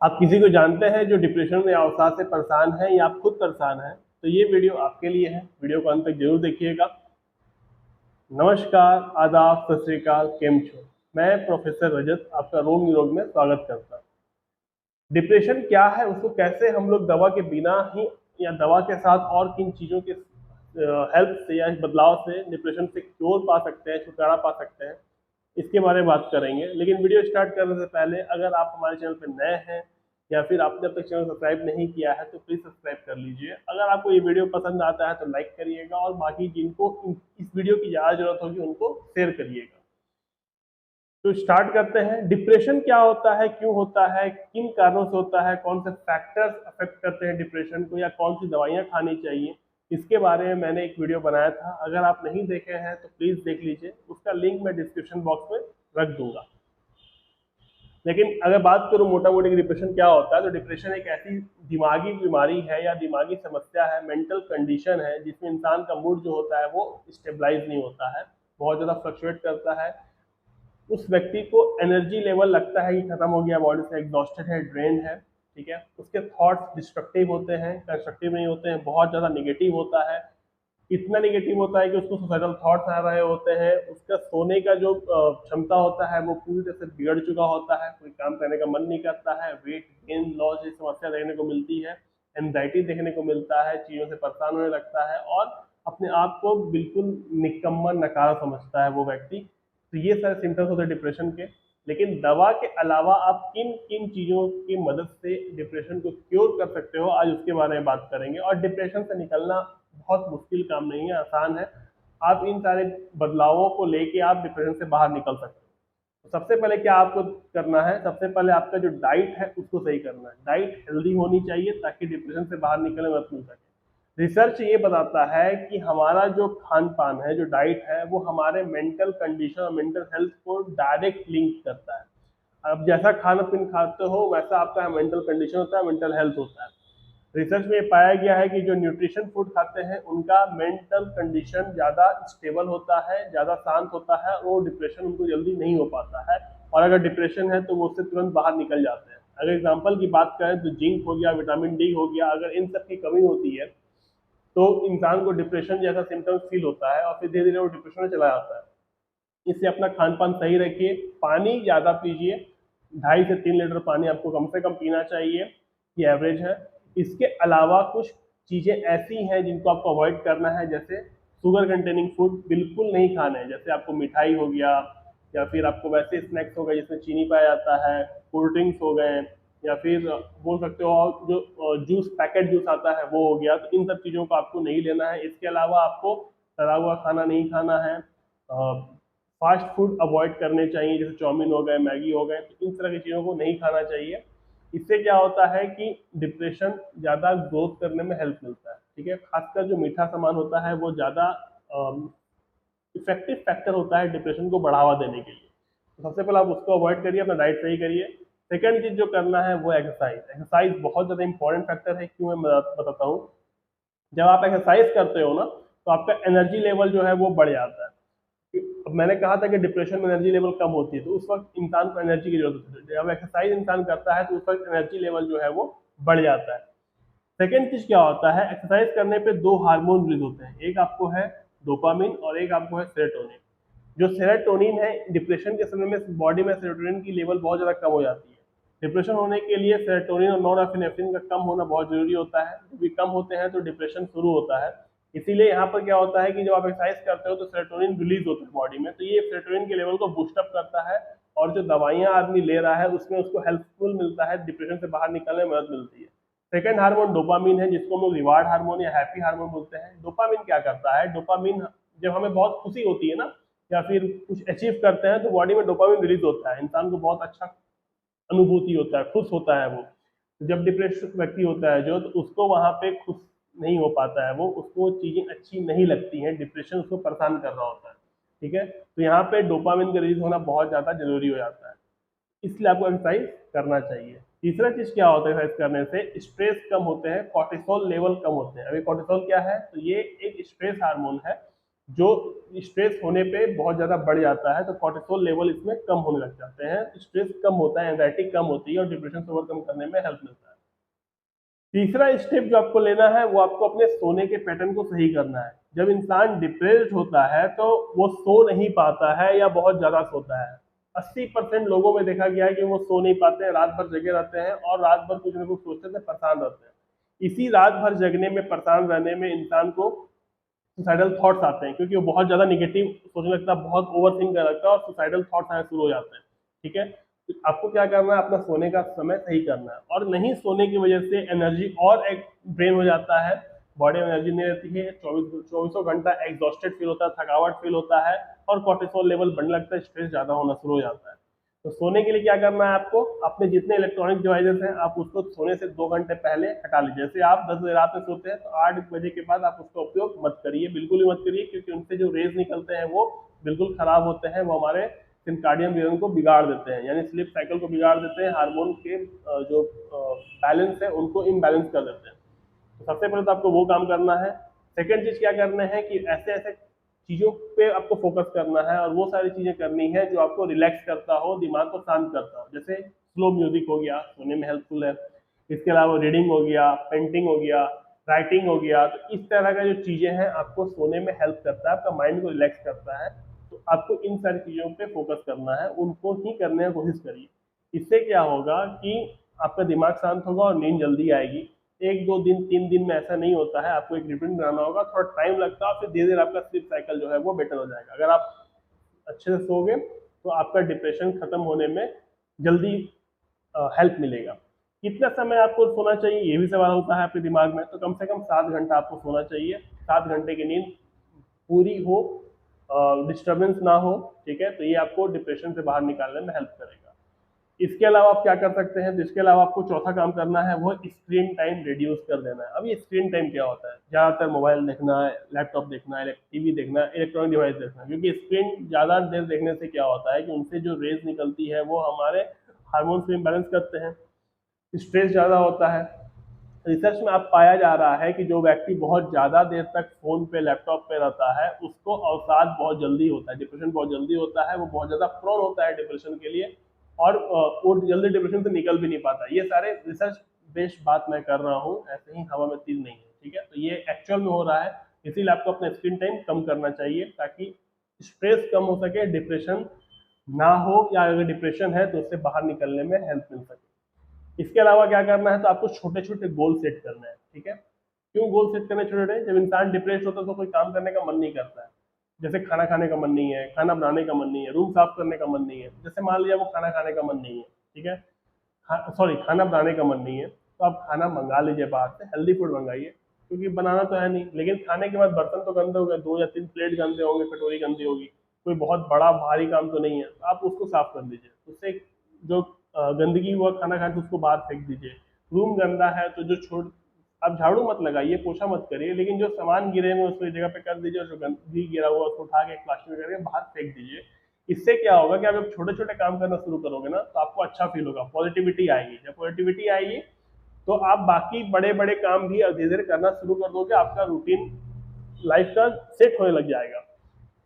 आप किसी को जानते हैं जो डिप्रेशन या अवसाद से परेशान है या आप खुद परेशान हैं, तो ये वीडियो आपके लिए है। वीडियो को अंत तक जरूर देखिएगा। नमस्कार, आदाब, सत श्री अकाल, केम छो। मैं प्रोफेसर रजत आपका रोग निरोग में स्वागत करता हूँ। डिप्रेशन क्या है, उसको कैसे हम लोग दवा के बिना ही या दवा के साथ और किन चीज़ों के हेल्प से या इस बदलाव से डिप्रेशन से क्योर पा सकते हैं, छुटकारा पा सकते हैं, इसके बारे में बात करेंगे। लेकिन वीडियो स्टार्ट करने से पहले अगर आप हमारे चैनल पर नए हैं या फिर आपने अब तक चैनल सब्सक्राइब नहीं किया है तो प्लीज़ सब्सक्राइब कर लीजिए। अगर आपको ये वीडियो पसंद आता है तो लाइक करिएगा और बाकी जिनको इस वीडियो की ज़्यादा ज़रूरत होगी उनको शेयर करिएगा। तो स्टार्ट करते हैं। डिप्रेशन क्या होता है, क्यों होता है, किन कारणों से होता है, कौन से फैक्टर्स अफेक्ट करते हैं डिप्रेशन को, या कौन सी दवाइयाँ खानी चाहिए, इसके बारे में मैंने एक वीडियो बनाया था। अगर आप नहीं देखे हैं तो प्लीज़ देख लीजिए, उसका लिंक मैं डिस्क्रिप्शन बॉक्स में रख दूंगा। लेकिन अगर बात करूं मोटा मोटी डिप्रेशन क्या होता है, तो डिप्रेशन एक ऐसी दिमागी बीमारी है या दिमागी समस्या है, मेंटल कंडीशन है, जिसमें इंसान का मूड जो होता है वो स्टेबलाइज नहीं होता है, बहुत ज़्यादा फ्लक्चुएट करता है। उस व्यक्ति को एनर्जी लेवल लगता है कि खत्म हो गया, बॉडी से एग्जॉस्टेड है, ड्रेन है। ठीक है, उसके थॉट्स डिस्ट्रक्टिव होते हैं, कंस्ट्रक्टिव नहीं होते हैं, बहुत ज़्यादा निगेटिव होता है। इतना निगेटिव होता है कि उसको सुसाइडल थॉट्स आ रहे होते हैं। उसका सोने का जो क्षमता होता है वो पूरी तरह से बिगड़ चुका होता है, कोई काम करने का मन नहीं करता है, वेट गेन लॉस जैसी समस्या देखने को मिलती है, एंजाइटी देखने को मिलता है, चीज़ों से परेशान होने लगता है और अपने आप को बिल्कुल निकम्मा नकारा समझता है वो व्यक्ति। तो ये सारे सिम्टम्स होते हैं डिप्रेशन के। लेकिन दवा के अलावा आप किन किन चीज़ों की मदद से डिप्रेशन को क्योर कर सकते हो, आज उसके बारे में बात करेंगे। और डिप्रेशन से निकलना बहुत मुश्किल काम नहीं है, आसान है। आप इन सारे बदलावों को लेके आप डिप्रेशन से बाहर निकल सकते हो। तो सबसे पहले क्या आपको करना है, सबसे पहले आपका जो डाइट है उसको सही करना है। डाइट हेल्दी होनी चाहिए ताकि डिप्रेशन से बाहर निकलने में मदद मिल सके। रिसर्च ये बताता है कि हमारा जो खान पान है, जो डाइट है, वो हमारे मेंटल कंडीशन और मेंटल हेल्थ को डायरेक्ट लिंक करता है। अब जैसा खाना पीना खाते हो वैसा आपका मेंटल कंडीशन होता है, मेंटल हेल्थ होता है। रिसर्च में पाया गया है कि जो न्यूट्रिशन फूड खाते हैं उनका मेंटल कंडीशन ज़्यादा स्टेबल होता है, ज़्यादा शांत होता है, वो डिप्रेशन उनको जल्दी नहीं हो पाता है। और अगर डिप्रेशन है तो वो उससे तुरंत बाहर निकल जाते हैं। अगर एग्जांपल की बात करें तो जिंक हो गया, विटामिन डी हो गया, अगर इन सब की कमी होती है तो इंसान को डिप्रेशन जैसा सिम्टम्स फील होता है और फिर धीरे धीरे वो डिप्रेशन में चला जाता है। इससे अपना खान पान सही रखिए, पानी ज़्यादा पीजिए, 2.5 से 3 लीटर पानी आपको कम से कम पीना चाहिए, ये एवरेज है। इसके अलावा कुछ चीज़ें ऐसी हैं जिनको आपको अवॉइड करना है, जैसे शुगर कंटेनिंग फूड बिल्कुल नहीं खाने हैं। जैसे आपको मिठाई हो गया या फिर आपको वैसे स्नैक्स हो गए जिसमें चीनी पाया जाता है, कोल्ड ड्रिंक्स हो गए, या फिर बोल सकते हो और जो जूस, पैकेट जूस आता है वो हो गया। तो इन सब चीज़ों को आपको नहीं लेना है। इसके अलावा आपको तला हुआ खाना नहीं खाना है। फास्ट फूड अवॉइड करने चाहिए, जैसे चाउमीन हो गए, मैगी हो गए, तो इन तरह की चीज़ों को नहीं खाना चाहिए। इससे क्या होता है कि डिप्रेशन ज़्यादा ग्रोथ करने में हेल्प मिलता है। ठीक है, खासकर जो मीठा सामान होता है वो ज़्यादा इफेक्टिव फैक्टर होता है डिप्रेशन को बढ़ावा देने के लिए। तो सबसे पहले आप उसको अवॉइड करिए, अपना डाइट सही करिए। सेकंड चीज़ जो करना है वो एक्सरसाइज। एक्सरसाइज बहुत ज़्यादा इंपॉर्टेंट फैक्टर है। क्यों, मैं बताता हूँ। जब आप एक्सरसाइज करते हो ना तो आपका एनर्जी लेवल जो है वो बढ़ जाता है। अब मैंने कहा था कि डिप्रेशन में एनर्जी लेवल कम होती है, तो उस वक्त इंसान को एनर्जी की जरूरत होती है। जब एक्सरसाइज इंसान करता है तो उस वक्त एनर्जी लेवल जो है वो बढ़ जाता है। सेकेंड चीज क्या होता है, एक्सरसाइज करने पे दो हार्मोन रिलीज होते हैं, एक आपको है डोपामिन और एक आपको है सेरोटोनिन। जो सेरोटोनिन है, डिप्रेशन के समय में बॉडी में सेरोटोनिन की लेवल बहुत ज़्यादा कम हो जाती है। डिप्रेशन होने के लिए सेरोटोनिन और नॉरएपिनेफ्रिन का कम होना बहुत जरूरी होता है। जब भी कम होते हैं तो डिप्रेशन शुरू होता है। इसीलिए यहाँ पर क्या होता है कि जब आप एक्सरसाइज करते हो तो सेरोटोनिन रिलीज होता है बॉडी में, तो ये सेरोटोनिन के लेवल को बूस्टअप करता है और जो दवाइयाँ आदमी ले रहा है उसमें उसको हेल्पफुल मिलता है, डिप्रेशन से बाहर निकलने में मदद मिलती है। सेकंड हार्मोन डोपामिन है, जिसको हम लोग रिवार्ड हार्मोन या हैप्पी हार्मोन बोलते हैं। डोपामिन क्या करता है, डोपामिन जब हमें बहुत खुशी होती है ना या फिर कुछ अचीव करते हैं तो बॉडी में डोपामिन रिलीज होता है, इंसान को बहुत अच्छा अनुभूति होता है, खुश होता है वो। जब डिप्रेशन व्यक्ति होता है जो, तो उसको वहाँ पे खुश नहीं हो पाता है, वो उसको चीज़ें अच्छी नहीं लगती हैं, डिप्रेशन उसको परेशान कर रहा होता है। ठीक है, तो यहाँ पे डोपामिन का रिलीज होना बहुत ज़्यादा जरूरी हो जाता है, इसलिए आपको एक्सरसाइज करना चाहिए। तीसरा चीज़ क्या होता है, एक्सरसाइज करने से स्ट्रेस कम होते हैं, कॉर्टिसोल लेवल कम होते हैं। अभी कॉर्टिसोल क्या है, तो ये एक स्ट्रेस हार्मोन है जो स्ट्रेस होने पे बहुत ज़्यादा बढ़ जाता है तो कॉर्टिसोल लेवल इसमें कम होने लग जाते हैं, स्ट्रेस कम होता है, एंजाइटी कम होती है और डिप्रेशन से ओवरकम करने में हेल्प मिलता है। तीसरा स्टेप जो आपको लेना है वो आपको अपने सोने के पैटर्न को सही करना है। जब इंसान डिप्रेस्ड होता है तो वो सो नहीं पाता है या बहुत ज़्यादा सोता है। 80% लोगों में देखा गया है कि वो सो नहीं पाते हैं, रात भर जगे रहते हैं और रात भर कुछ न कुछ सोचते थे, परेशान रहते हैं। इसी रात भर जगने में, परेशान रहने में इंसान को सुसाइडल थॉट्स आते हैं, क्योंकि वो बहुत ज़्यादा निगेटिव सोचने लगता है, बहुत ओवर थिंक करने लगता है और सुसाइडल थॉट्स आने शुरू हो जाते हैं। ठीक है, तो आपको क्या करना है, अपना सोने का समय सही करना है। और नहीं सोने की वजह से एनर्जी और एक ड्रेन हो जाता है, बॉडी में एनर्जी नहीं रहती है, चौबीसों घंटा एग्जॉस्टेड फील होता है, थकावट फील होता है और कॉर्टिसोल लेवल बढ़ने लगता है, स्ट्रेस ज़्यादा होना शुरू हो जाता है। तो सोने के लिए क्या करना है आपको, अपने जितने इलेक्ट्रॉनिक डिवाइसेस हैं आप उसको सोने से 2 घंटे पहले हटा लीजिए। जैसे आप 10 बजे रात में सोते हैं तो 8 बजे के बाद आप उसका उपयोग मत करिए, बिल्कुल ही मत करिए, क्योंकि उनसे जो रेज निकलते हैं वो बिल्कुल खराब होते हैं, वो हमारे सिरकाडियन रिदम को बिगाड़ देते हैं, यानी स्लीप साइकिल को बिगाड़ देते हैं, हार्मोन के जो बैलेंस है उनको इम्बैलेंस कर देते हैं। तो सबसे पहले तो आपको वो काम करना है। सेकेंड चीज क्या करना है कि ऐसे ऐसे चीजों पे आपको फोकस करना है और वो सारी चीजें करनी है जो आपको रिलैक्स करता हो, दिमाग को शांत करता हो। जैसे स्लो म्यूजिक हो गया, सोने में हेल्पफुल है। इसके अलावा रीडिंग हो गया, पेंटिंग हो गया, राइटिंग हो गया। तो इस तरह का जो चीजें हैं आपको सोने में हेल्प करता है, आपका माइंड को रिलैक्स करता है। तो आपको इन सारी चीजों पे फोकस करना है, उनको ही करने की कोशिश करिए। इससे क्या होगा कि आपका दिमाग शांत होगा और नींद जल्दी आएगी। 1 2 दिन 3 दिन में ऐसा नहीं होता है, आपको एक रूटीन बनाना होगा, थोड़ा टाइम लगता है, फिर धीरे धीरे आपका स्लीप साइकिल जो है वो बेटर हो जाएगा। अगर आप अच्छे से सोओगे तो आपका डिप्रेशन खत्म होने में जल्दी हेल्प मिलेगा। कितना समय आपको सोना चाहिए ये भी सवाल होता है आपके दिमाग में, तो कम से कम 7 घंटा आपको सोना चाहिए। 7 घंटे की नींद पूरी हो, डिस्टर्बेंस ना हो, ठीक है, तो ये आपको डिप्रेशन से बाहर निकालने में हेल्प करेगा। इसके अलावा आप क्या कर सकते हैं, तो इसके अलावा आपको चौथा काम करना है वो स्क्रीन टाइम रिड्यूस कर देना है। अब ये स्क्रीन टाइम क्या होता है, ज़्यादातर मोबाइल देखना है, लैपटॉप देखना है, टीवी देखना है, इलेक्ट्रॉनिक डिवाइस देखना है। क्योंकि स्क्रीन ज़्यादा देर देखने से क्या होता है कि उनसे जो रेज निकलती है वो हमारे हार्मोन्स को इम्बैलेंस करते हैं, स्ट्रेस ज़्यादा होता है। रिसर्च में अब पाया जा रहा है कि जो व्यक्ति बहुत ज़्यादा देर तक फ़ोन पे, लैपटॉप पे रहता है उसको अवसाद बहुत जल्दी होता है, डिप्रेशन बहुत जल्दी होता है, वो बहुत ज़्यादा प्रोन होता है डिप्रेशन के लिए और वो जल्दी डिप्रेशन से निकल भी नहीं पाता। ये सारे रिसर्च बेस्ड बात मैं कर रहा हूँ, ऐसे ही हवा में तीर नहीं है, ठीक है। तो ये एक्चुअल में हो रहा है, इसीलिए आपको अपना स्क्रीन टाइम कम करना चाहिए ताकि स्ट्रेस कम हो सके, डिप्रेशन ना हो, या अगर डिप्रेशन है तो उससे बाहर निकलने में हेल्प मिल सके। इसके अलावा क्या करना है, तो आपको छोटे छोटे गोल सेट करना है, ठीक है। क्यों गोल सेट करने छोटे छोटे, जब इंसान डिप्रेस होता है तो कोई काम करने का मन नहीं करता है। जैसे खाना खाने का मन नहीं है, खाना बनाने का मन नहीं है, रूम साफ करने का मन नहीं है। जैसे मान लिया वो खाना खाने का मन नहीं है, ठीक है, सॉरी खाना बनाने का मन नहीं है, तो आप खाना मंगा लीजिए बाहर से, हेल्दी फूड मंगाइए, क्योंकि बनाना तो है नहीं। लेकिन खाने के बाद बर्तन तो गंदे हो गए, 2 या 3 प्लेट गंदे होंगे, कटोरी गंदी होगी, कोई बहुत बड़ा भारी काम तो नहीं है, तो आप उसको साफ कर दीजिए। उससे जो गंदगी हुआ खाना खाए तो उसको बाहर फेंक दीजिए। रूम गंदा है तो जो छोड़, आप झाड़ू मत लगाइए, पोछा मत करिए, लेकिन जो सामान गिरे हुए उसको एक जगह पे कर दीजिए और जो गंदगी गिरा हुआ उसको उठा के प्लास्टिक में करके बाहर फेंक दीजिए। इससे क्या होगा कि आप जब छोटे छोटे काम करना शुरू करोगे ना तो आपको अच्छा फील होगा, पॉजिटिविटी आएगी। जब पॉजिटिविटी आएगी तो आप बाकी बड़े बड़े काम भी धीरे धीरे करना शुरू कर दोगे, आपका रूटीन लाइफ का सेट होने लग जाएगा।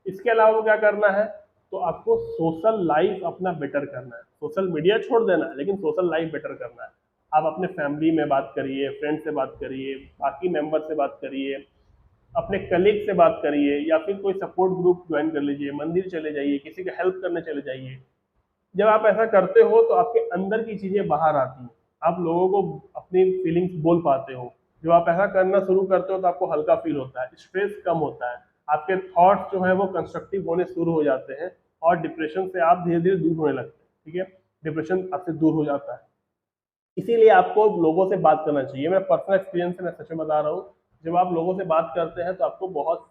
इसके अलावा क्या करना है, तो आपको सोशल लाइफ अपना बेटर करना है। सोशल मीडिया छोड़ देना है लेकिन सोशल लाइफ बेटर करना है। आप अपने फैमिली में बात करिए, फ्रेंड से बात करिए, बाकी मेंबर से बात करिए, अपने कलीग से बात करिए, या फिर कोई सपोर्ट ग्रुप ज्वाइन कर लीजिए, मंदिर चले जाइए, किसी का हेल्प करने चले जाइए। जब आप ऐसा करते हो तो आपके अंदर की चीजें बाहर आती हैं, आप लोगों को अपनी फीलिंग्स बोल पाते हो। जब आप ऐसा करना शुरू करते हो तो आपको हल्का फील होता है, स्ट्रेस कम होता है, आपके थॉट्स जो है वो कंस्ट्रक्टिव होने शुरू हो जाते हैं और डिप्रेशन से आप धीरे धीरे दूर होने लगते हैं, ठीक है। डिप्रेशन आपसे दूर हो जाता है। इसीलिए आपको लोगों से बात करना चाहिए। मेरा पर्सनल एक्सपीरियंस है, मैं सच में बता रहा हूँ, जब आप लोगों से बात करते हैं तो आपको बहुत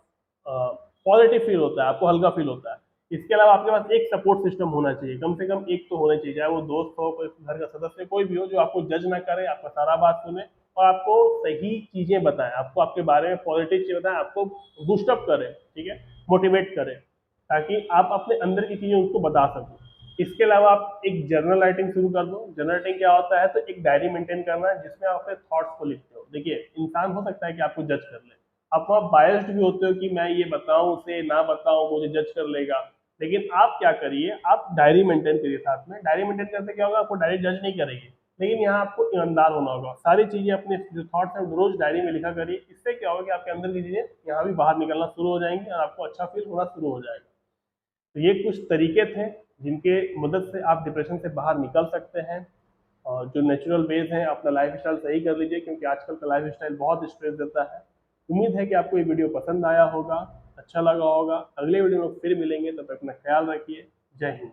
पॉजिटिव फील होता है, आपको हल्का फील होता है। इसके अलावा आपके पास एक सपोर्ट सिस्टम होना चाहिए, कम से कम एक तो होना चाहिए, चाहे वो दोस्त हो, कोई घर का सदस्य, कोई भी हो, जो आपको जज ना करे, आपका सारा बात सुने और आपको सही चीजें बताएं, आपको आपके बारे में पॉजिटिव चीजें बताएं, आपको बूस्टअप करें, ठीक है, मोटिवेट करें, ताकि आप अपने अंदर की चीजें उनको बता सको। इसके अलावा आप एक जर्नल राइटिंग शुरू कर दो। जर्नल राइटिंग क्या होता है, तो एक डायरी मेंटेन करना है जिसमें आप अपने थॉट्स को लिखते हो। देखिए इंसान हो सकता है कि आपको जज कर ले, आप वहाँ बायस्ड भी होते हो कि मैं ये बताऊं उसे ना बताऊं, मुझे जज कर लेगा। लेकिन आप क्या करिए, आप डायरी मेंटेन करिए साथ में। डायरी मेंटेन करने से क्या होगा, आपको डायरी जज नहीं करेगी, लेकिन यहाँ आपको ईमानदार होना होगा। सारी चीजें अपने जो थॉट्स हैं रोज डायरी में लिखा करिए। इससे क्या होगा कि आपके अंदर की चीजें यहाँ भी बाहर निकलना शुरू हो जाएंगी और आपको अच्छा फील होना शुरू हो जाएगा। तो ये कुछ तरीके थे जिनके मदद से आप डिप्रेशन से बाहर निकल सकते हैं। और जो नेचुरल वेज हैं, अपना लाइफ स्टाइल सही कर लीजिए, क्योंकि आजकल का लाइफ स्टाइल बहुत स्ट्रेस देता है। उम्मीद है कि आपको ये वीडियो पसंद आया होगा, अच्छा लगा होगा। अगले वीडियो में फिर मिलेंगे, तब तक अपना ख्याल रखिए। जय हिंद।